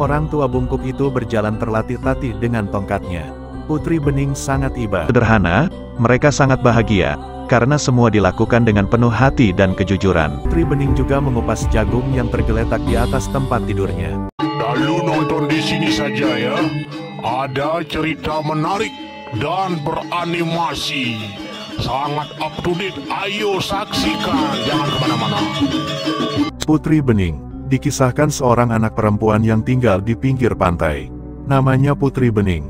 Orang tua bungkuk itu berjalan tertatih-tatih dengan tongkatnya. Putri Bening sangat iba. Sederhana, mereka sangat bahagia, karena semua dilakukan dengan penuh hati dan kejujuran. Putri Bening juga mengupas jagung yang tergeletak di atas tempat tidurnya. Lalu nonton di sini saja ya. Ada cerita menarik dan beranimasi. Sangat up to date. Ayo saksikan, jangan kemana-mana. Putri Bening dikisahkan seorang anak perempuan yang tinggal di pinggir pantai. Namanya Putri Bening.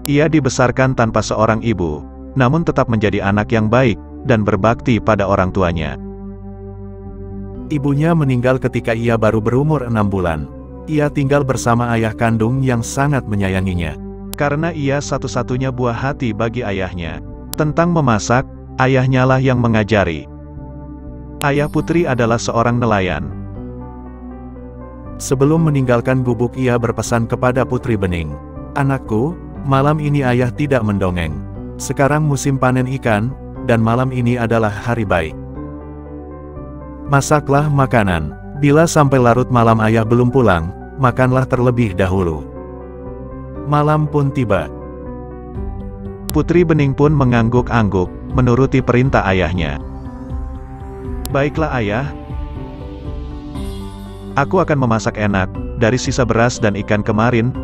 Ia dibesarkan tanpa seorang ibu, namun tetap menjadi anak yang baik dan berbakti pada orang tuanya. Ibunya meninggal ketika ia baru berumur 6 bulan. Ia tinggal bersama ayah kandung yang sangat menyayanginya. Karena ia satu-satunya buah hati bagi ayahnya. Tentang memasak, ayahnya lah yang mengajari. Ayah Putri adalah seorang nelayan. Sebelum meninggalkan gubuk ia berpesan kepada Putri Bening. Anakku, malam ini ayah tidak mendongeng. Sekarang musim panen ikan, dan malam ini adalah hari baik. Masaklah makanan. Bila sampai larut malam ayah belum pulang, makanlah terlebih dahulu. Malam pun tiba. Putri Bening pun mengangguk-angguk, menuruti perintah ayahnya. Baiklah ayah. Aku akan memasak enak, dari sisa beras dan ikan kemarin.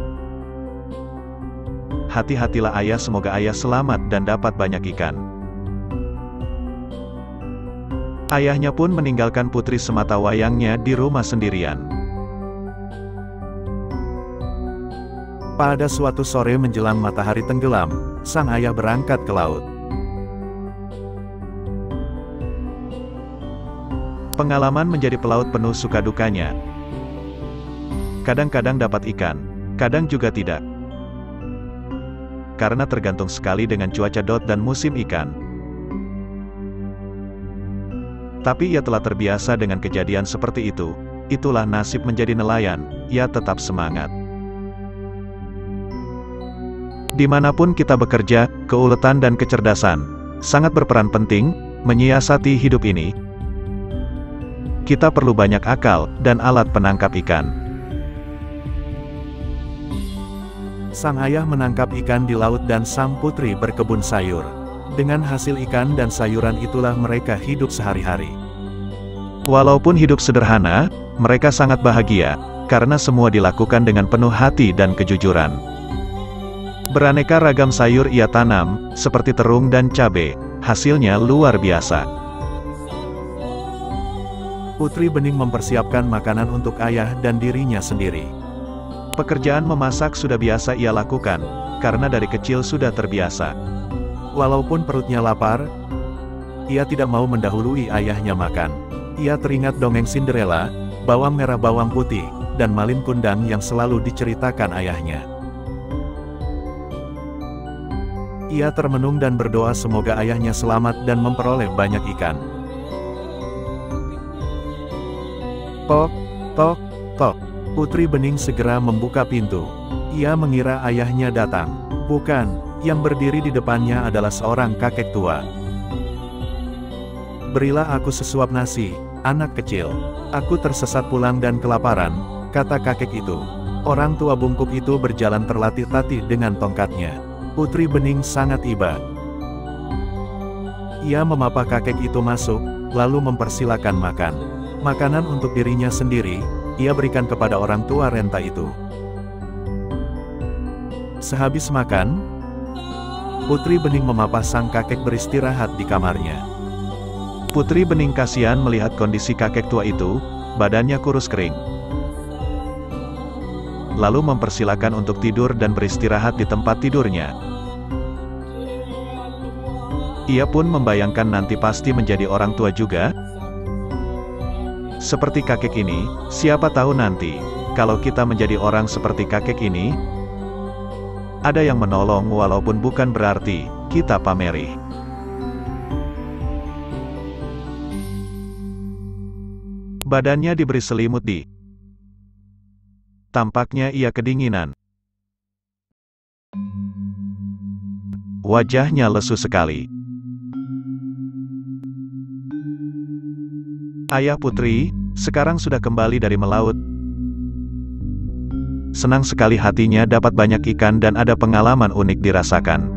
Hati-hatilah ayah, semoga ayah selamat dan dapat banyak ikan. Ayahnya pun meninggalkan Putri sematawayangnya di rumah sendirian. Pada suatu sore menjelang matahari tenggelam, sang ayah berangkat ke laut. Pengalaman menjadi pelaut penuh suka dukanya. Kadang-kadang dapat ikan, kadang juga tidak. Karena tergantung sekali dengan cuaca dan musim ikan. Tapi ia telah terbiasa dengan kejadian seperti itu. Itulah nasib menjadi nelayan, ia tetap semangat. Dimanapun kita bekerja, keuletan dan kecerdasan sangat berperan penting menyiasati hidup ini. Kita perlu banyak akal dan alat penangkap ikan. Sang ayah menangkap ikan di laut dan sang putri berkebun sayur. Dengan hasil ikan dan sayuran itulah mereka hidup sehari-hari. Walaupun hidup sederhana, mereka sangat bahagia, karena semua dilakukan dengan penuh hati dan kejujuran. Beraneka ragam sayur ia tanam, seperti terung dan cabai, hasilnya luar biasa. Putri Bening mempersiapkan makanan untuk ayah dan dirinya sendiri. Pekerjaan memasak sudah biasa ia lakukan, karena dari kecil sudah terbiasa. Walaupun perutnya lapar, ia tidak mau mendahului ayahnya makan. Ia teringat dongeng Cinderella, bawang merah bawang putih, dan malin kundang yang selalu diceritakan ayahnya. Ia termenung dan berdoa semoga ayahnya selamat dan memperoleh banyak ikan. Tok, tok, tok. Putri Bening segera membuka pintu. Ia mengira ayahnya datang. Bukan, yang berdiri di depannya adalah seorang kakek tua. Berilah aku sesuap nasi, anak kecil. Aku tersesat pulang dan kelaparan, kata kakek itu. Orang tua bungkuk itu berjalan tertatih-tatih dengan tongkatnya. Putri Bening sangat iba. Ia memapa kakek itu masuk, lalu mempersilakan makan. Makanan untuk dirinya sendiri, ia berikan kepada orang tua renta itu. Sehabis makan, Putri Bening memapa sang kakek beristirahat di kamarnya. Putri Bening kasihan melihat kondisi kakek tua itu, badannya kurus kering. Lalu mempersilakan untuk tidur dan beristirahat di tempat tidurnya. Ia pun membayangkan nanti pasti menjadi orang tua juga. Seperti kakek ini, siapa tahu nanti, kalau kita menjadi orang seperti kakek ini, ada yang menolong walaupun bukan berarti kita pamrih. Badannya diberi selimut tampaknya ia kedinginan. Wajahnya lesu sekali. Ayah Putri, sekarang sudah kembali dari melaut. senang sekali hatinya dapat banyak ikan dan ada pengalaman unik dirasakan.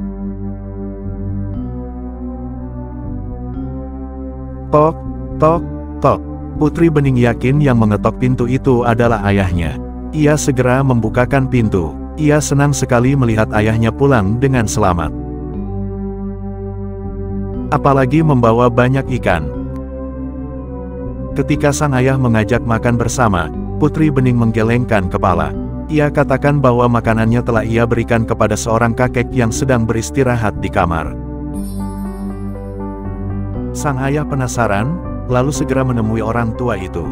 Tok, tok, tok. Putri Bening yakin yang mengetok pintu itu adalah ayahnya. Ia segera membukakan pintu. Ia senang sekali melihat ayahnya pulang dengan selamat. Apalagi membawa banyak ikan. Ketika sang ayah mengajak makan bersama, Putri Bening menggelengkan kepala. Ia katakan bahwa makanannya telah ia berikan kepada seorang kakek yang sedang beristirahat di kamar. Sang ayah penasaran, lalu segera menemui orang tua itu.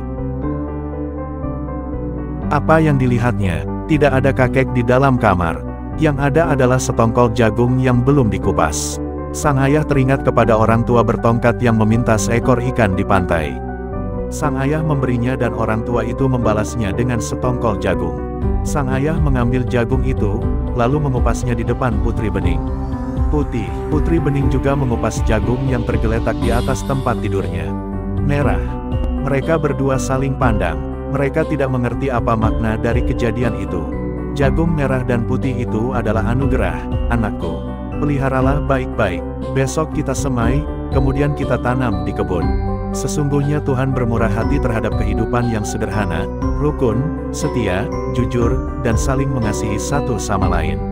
Apa yang dilihatnya? Tidak ada kakek di dalam kamar. Yang ada adalah setongkol jagung yang belum dikupas. Sang ayah teringat kepada orang tua bertongkat yang meminta seekor ikan di pantai. Sang ayah memberinya dan orang tua itu membalasnya dengan setongkol jagung. Sang ayah mengambil jagung itu, lalu mengupasnya di depan Putri Bening. Putri Bening juga mengupas jagung yang tergeletak di atas tempat tidurnya. Merah. Mereka berdua saling pandang. Mereka tidak mengerti apa makna dari kejadian itu. Jagung merah dan putih itu adalah anugerah, anakku. Peliharalah baik-baik. Besok kita semai, kemudian kita tanam di kebun. Sesungguhnya Tuhan bermurah hati terhadap kehidupan yang sederhana, rukun, setia, jujur, dan saling mengasihi satu sama lain.